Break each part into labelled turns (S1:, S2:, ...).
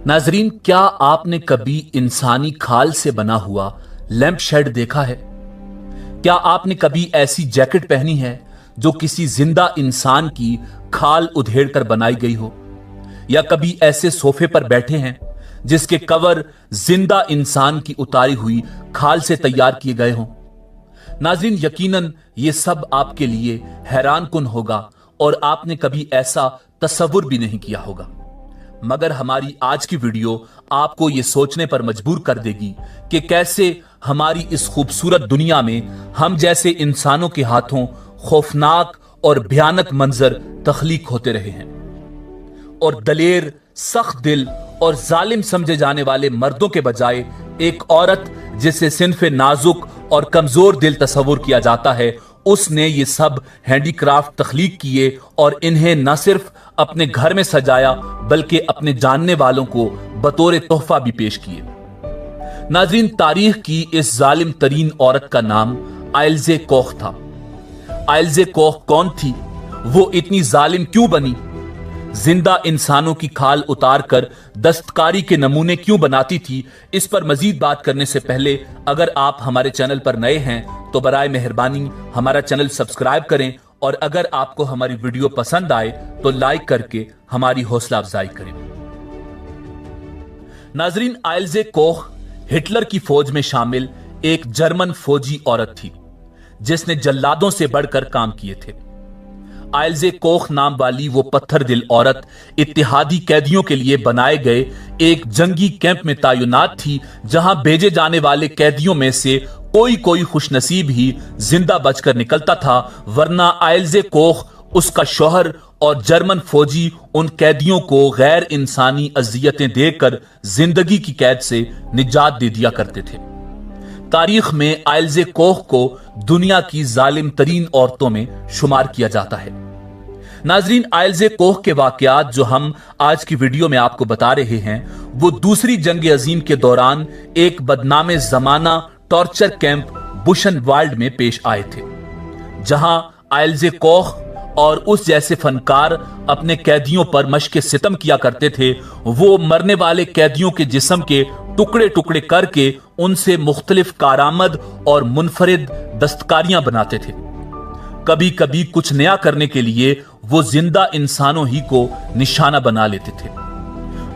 S1: नाजरीन, क्या आपने कभी इंसानी खाल से बना हुआ लैंप शेड देखा है? क्या आपने कभी ऐसी जैकेट पहनी है जो किसी जिंदा इंसान की खाल उधेड़ कर बनाई गई हो? या कभी ऐसे सोफे पर बैठे हैं जिसके कवर जिंदा इंसान की उतारी हुई खाल से तैयार किए गए हों? नाजरीन, यकीनन ये सब आपके लिए हैरानकुन होगा और आपने कभी ऐसा तसव्वुर भी नहीं किया होगा। मगर हमारी आज की वीडियो आपको ये सोचने पर मजबूर कर देगी कि कैसे हमारी इस खूबसूरत दुनिया में हम जैसे इंसानों के हाथों खौफनाक और भयानक मंजर तख्लीक होते रहे हैं और दलेर, सख्त दिल और जालिम समझे जाने वाले मर्दों के बजाय एक औरत जिसे सिन्फे नाजुक और कमजोर दिल तस्वुर किया जाता है, उसने ये सब हैंडीक्राफ्ट तख्लीक किए और इन्हें न सिर्फ अपने घर में सजाया बल्कि अपने जानने वालों को बतौर तोहफा भी पेश किए। नाज़रीन, तारीख की इस जालिम तरीन औरत का नाम आइल्ज़े कोख था। आइल्ज़े कोख कौन थी? वो इतनी जालिम क्यों बनी? जिंदा इंसानों की खाल उतार कर दस्तकारी के नमूने क्यों बनाती थी? इस पर मजीद बात करने से पहले अगर आप हमारे चैनल पर नए हैं तो बराए मेहरबानी हमारा चैनल सब्सक्राइब करें और अगर आपको हमारी वीडियो पसंद आए तो लाइक करके हमारी हौसला अफजाई करें। नाजरीन, आइल्ज़े कोख हिटलर की फौज में शामिल एक जर्मन फौजी औरत थी जिसने जल्लादों से बढ़कर काम किए थे। आइल्ज़े कोख नाम वाली वो पत्थर दिल औरत इत्तेहादी कैदियों के लिए बनाए गए एक जंगी कैंप में तैनात थी, जहां भेजे जाने वाले कैदियों में से कोई खुशनसीब ही जिंदा बचकर निकलता था, वरना आइल्ज़े कोख, उसका शौहर और जर्मन फौजी उन कैदियों को गैर इंसानी अजियतें देकर जिंदगी की कैद से निजात दे दिया करते थे। तारीख में आइल्ज़े कोख को दुनिया की जालिम तरीन औरतों में शुमार किया जाता है। नाजरीन, आइल्ज़े कोख के वाकयात जो हम आज की वीडियो में आपको बता रहे हैं वो दूसरी जंग अजीम के दौरान एक बदनामे जमाना टॉर्चर कैंप बुशनवाल्ड में पेश आए थे, जहां आइल्ज़े कोख और उस जैसे फनकार अपने कैदियों पर मश्क सितम किया करते थे। वो मरने वाले कैदियों के जिस्म के टुकड़े टुकड़े करके उनसे मुख्तलिफ कारामद और मुनफरिद दस्तकारियां बनाते थे। कभी कभी कुछ नया करने के लिए वो जिंदा इंसानों ही को निशाना बना लेते थे।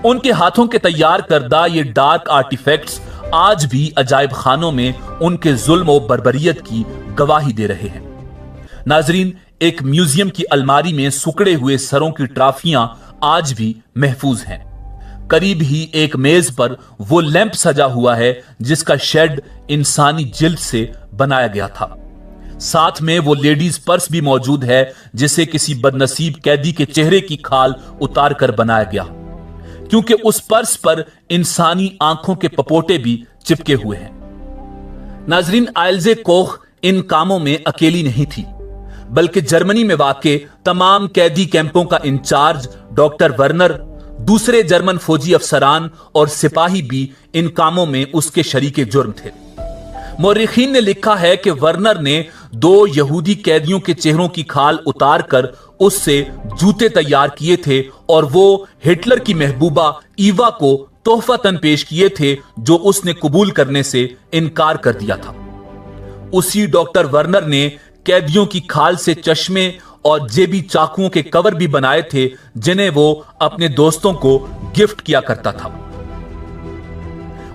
S1: उनके हाथों के तैयार करदा ये डार्क आर्टिफैक्ट्स आज भी अजायब खानों में उनके जुल्म और बर्बरियत की गवाही दे रहे हैं। नाजरीन, एक म्यूजियम की अलमारी में सुकड़े हुए सरों की ट्रॉफियां आज भी महफूज हैं। करीब ही एक मेज पर वो लैंप सजा हुआ है जिसका शेड इंसानी जिल्द से बनाया गया था। साथ में वो लेडीज पर्स भी मौजूद है जिसे किसी बदनसीब कैदी के चेहरे की खाल उतार कर बनाया गया, क्योंकि उस पर्स पर इंसानी आंखों के पपोटे भी चिपके हुए हैं। नाजरीन, आइल्ज़े कोख इन कामों में अकेली नहीं थी, बल्कि जर्मनी में वाक़े तमाम कैदी कैंपों का इंचार्ज डॉक्टर वर्नर, दूसरे जर्मन फौजी अफसरान और सिपाही भी इन कामों में उसके शरीके जुर्म थे। मौरिखीन ने लिखा है कि वर्नर ने 2 यहूदी कैदियों के चेहरों की खाल उतार कर उससे जूते तैयार किए थे और वो हिटलर की महबूबा ईवा को तोहफतन पेश किए थे, जो उसने कबूल करने से इनकार कर दिया था। उसी डॉक्टर वर्नर ने कैदियों की खाल से चश्मे और जेबी चाकुओं के कवर भी बनाए थे, जिन्हें वो अपने दोस्तों को गिफ्ट किया करता था।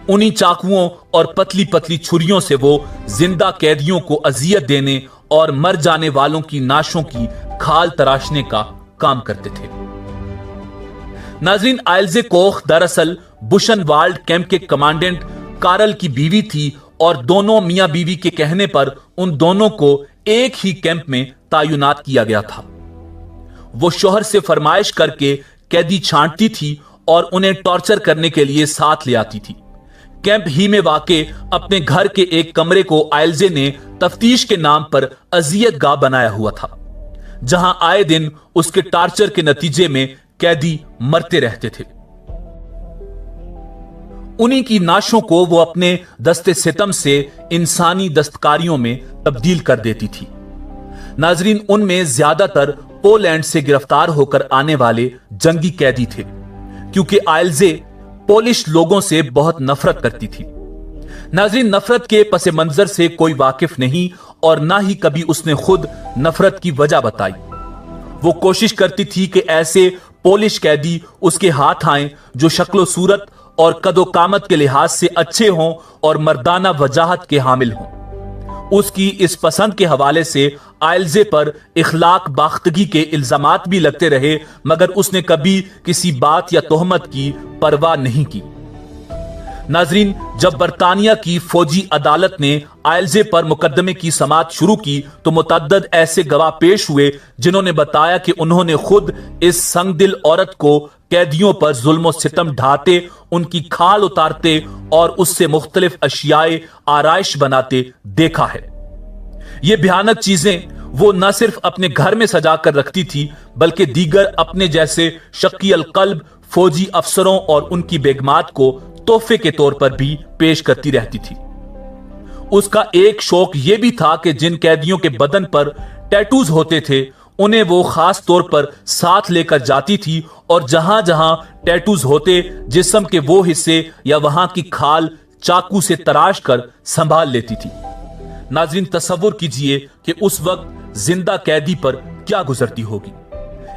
S1: उन्हीं चाकुओं और पतली पतली छुरियों से वो जिंदा कैदियों को अजियत देने और मर जाने वालों की नाशों की खाल तराशने का काम करते थे। नाज़रीन, आइल्ज़े कोख दरअसल बुशनवाल्ड कैंप के कमांडेंट कार्ल की बीवी थी और दोनों मियां बीवी के कहने पर उन दोनों को एक ही कैंप में तैनात किया गया था। वो शौहर से फरमाइश करके कैदी छांटती थी और उन्हें टॉर्चर करने के लिए साथ ले आती थी। कैंप ही में वाक़े अपने घर के एक कमरे को आइल्ज़े ने तफ्तीश के नाम पर अजियत गाह बनाया हुआ था, जहां आए दिन उसके टॉर्चर के नतीजे में कैदी मरते रहते थे। उन्हीं की नाशों को वो अपने दस्ते सितम से इंसानी दस्तकारियों में तब्दील कर देती थी। नाजरीन, उनमें ज्यादातर पोलैंड से गिरफ्तार होकर आने वाले जंगी कैदी थे, क्योंकि आइल्ज़े پولش لوگوں سے بہت نفرت کرتی تھی۔ ناظرین، نفرت کے پس منظر سے کوئی واقف نہیں اور نہ ہی کبھی اس نے خود نفرت کی وجہ بتائی۔ وہ کوشش کرتی تھی کہ ایسے پولش قیدی اس کے ہاتھ آئیں جو شکل و صورت اور قد و قامت کے لحاظ سے اچھے ہوں اور مردانہ وجاہت کے حامل ہوں۔ اس کی اس پسند کے حوالے سے آئلزے پر اخلاق باختگی کے الزامات بھی لگتے رہے، مگر اس نے کبھی کسی بات یا تہمت کی پرواہ نہیں کی۔ ناظرین، جب برطانیہ کی فوجی عدالت نے آئلزے پر مقدمے کی سماعت شروع کی تو متعدد ایسے گواہ پیش ہوئے جنہوں نے بتایا کہ انہوں نے خود اس سنگ دل عورت کو قیدیوں پر ظلم و ستم ڈھاتے، ان کی کھال اتارتے اور اس سے مختلف اشیاء آرائش بناتے دیکھا ہے۔ یہ بھیانک چیزیں وہ نہ صرف اپنے گھر میں سجا کر رکھتی تھی بلکہ دیگر اپنے جیسے شقی القلب فوجی افسروں اور ان کی بیگمات کو تحفے کے طور پر بھی پیش کرتی رہتی تھی۔ اس کا ایک شوق یہ بھی تھا کہ جن قیدیوں کے بدن پر ٹیٹوز ہوتے تھے انہیں وہ خاص طور پر ساتھ لے کر جاتی تھی اور جہاں جہاں ٹیٹوز ہوتے جسم کے وہ حصے یا وہاں کی کھال چاقو سے تراش کر سنبھال لیتی تھی۔ ناظرین، تصور کیجئے کہ اس وقت زندہ قیدی پر کیا گزرتی ہوگی۔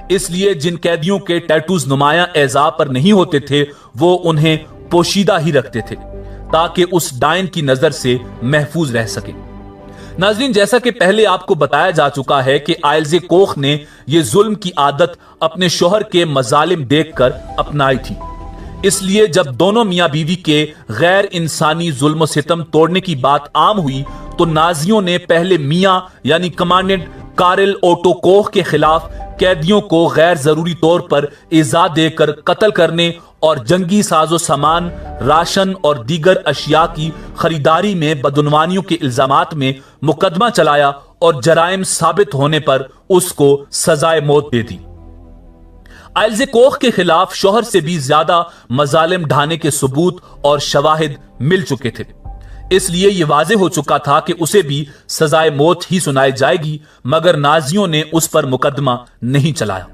S1: اس لیے جن قیدیوں کے ٹیٹوز نمایاں اعضاء پر نہیں ہوتے تھے وہ انہیں پوشیدہ ہی رکھتے تھے تاکہ اس ڈائن کی نظر سے محفوظ رہ سکے۔ ناظرین، جیسا کہ پہلے آپ کو بتایا جا چکا ہے کہ آئلزے کوخ نے یہ ظلم کی عادت اپنے شوہر کے مظالم دیکھ کر اپنائی تھی۔ اس لیے جب دونوں میاں بیوی کے غیر انسانی ظلم و ستم توڑنے کی بات عام ہوئی تو نازیوں نے پہلے میاں یعنی کمانڈنٹ کارل اوٹو کوخ کے خلاف قیدیوں کو غیر ضروری طور پر ایذا دے کر قتل کرنے اور جنگی ساز و سامان، راشن اور دیگر اشیاء کی خریداری میں بدعنوانیوں کے الزامات میں مقدمہ چلایا اور جرائم ثابت ہونے پر اس کو سزائے موت دے دی۔ آئلزے کوخ کے خلاف شوہر سے بھی زیادہ مظالم ڈھانے کے ثبوت اور شواہد مل چکے تھے، اس لیے یہ واضح ہو چکا تھا کہ اسے بھی سزائے موت ہی سنائی جائے گی، مگر نازیوں نے اس پر مقدمہ نہیں چلایا۔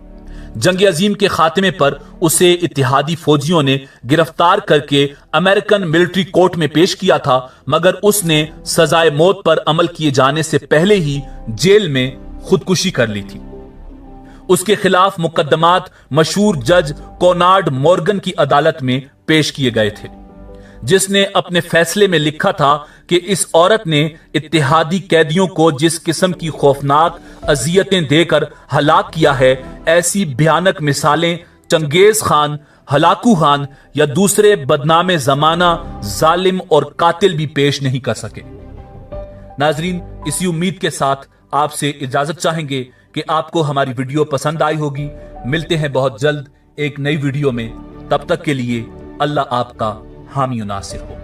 S1: جنگ عظیم کے خاتمے پر اسے اتحادی فوجیوں نے گرفتار کر کے امریکن ملٹری کورٹ میں پیش کیا تھا، مگر اس نے سزائے موت پر عمل کیے جانے سے پہلے ہی جیل میں خودکشی کر لی تھی۔ اس کے خلاف مقدمات مشہور جج کونارڈ مورگن کی عدالت میں پیش کیے گئے تھے، جس نے اپنے فیصلے میں لکھا تھا کہ اس عورت نے اتحادی قیدیوں کو جس قسم کی خوفناک اذیتیں دے کر ہلاک کیا ہے، ایسی بھیانک مثالیں چنگیز خان، ہلاکو خان یا دوسرے بدنام زمانہ ظالم اور قاتل بھی پیش نہیں کر سکے۔ ناظرین، اسی امید کے ساتھ آپ سے اجازت چاہیں گے کہ آپ کو ہماری ویڈیو پسند آئی ہوگی۔ ملتے ہیں بہت جلد ایک نئی ویڈیو میں، تب تک کے لیے اللہ آپ کا حامی و ناصر ہو۔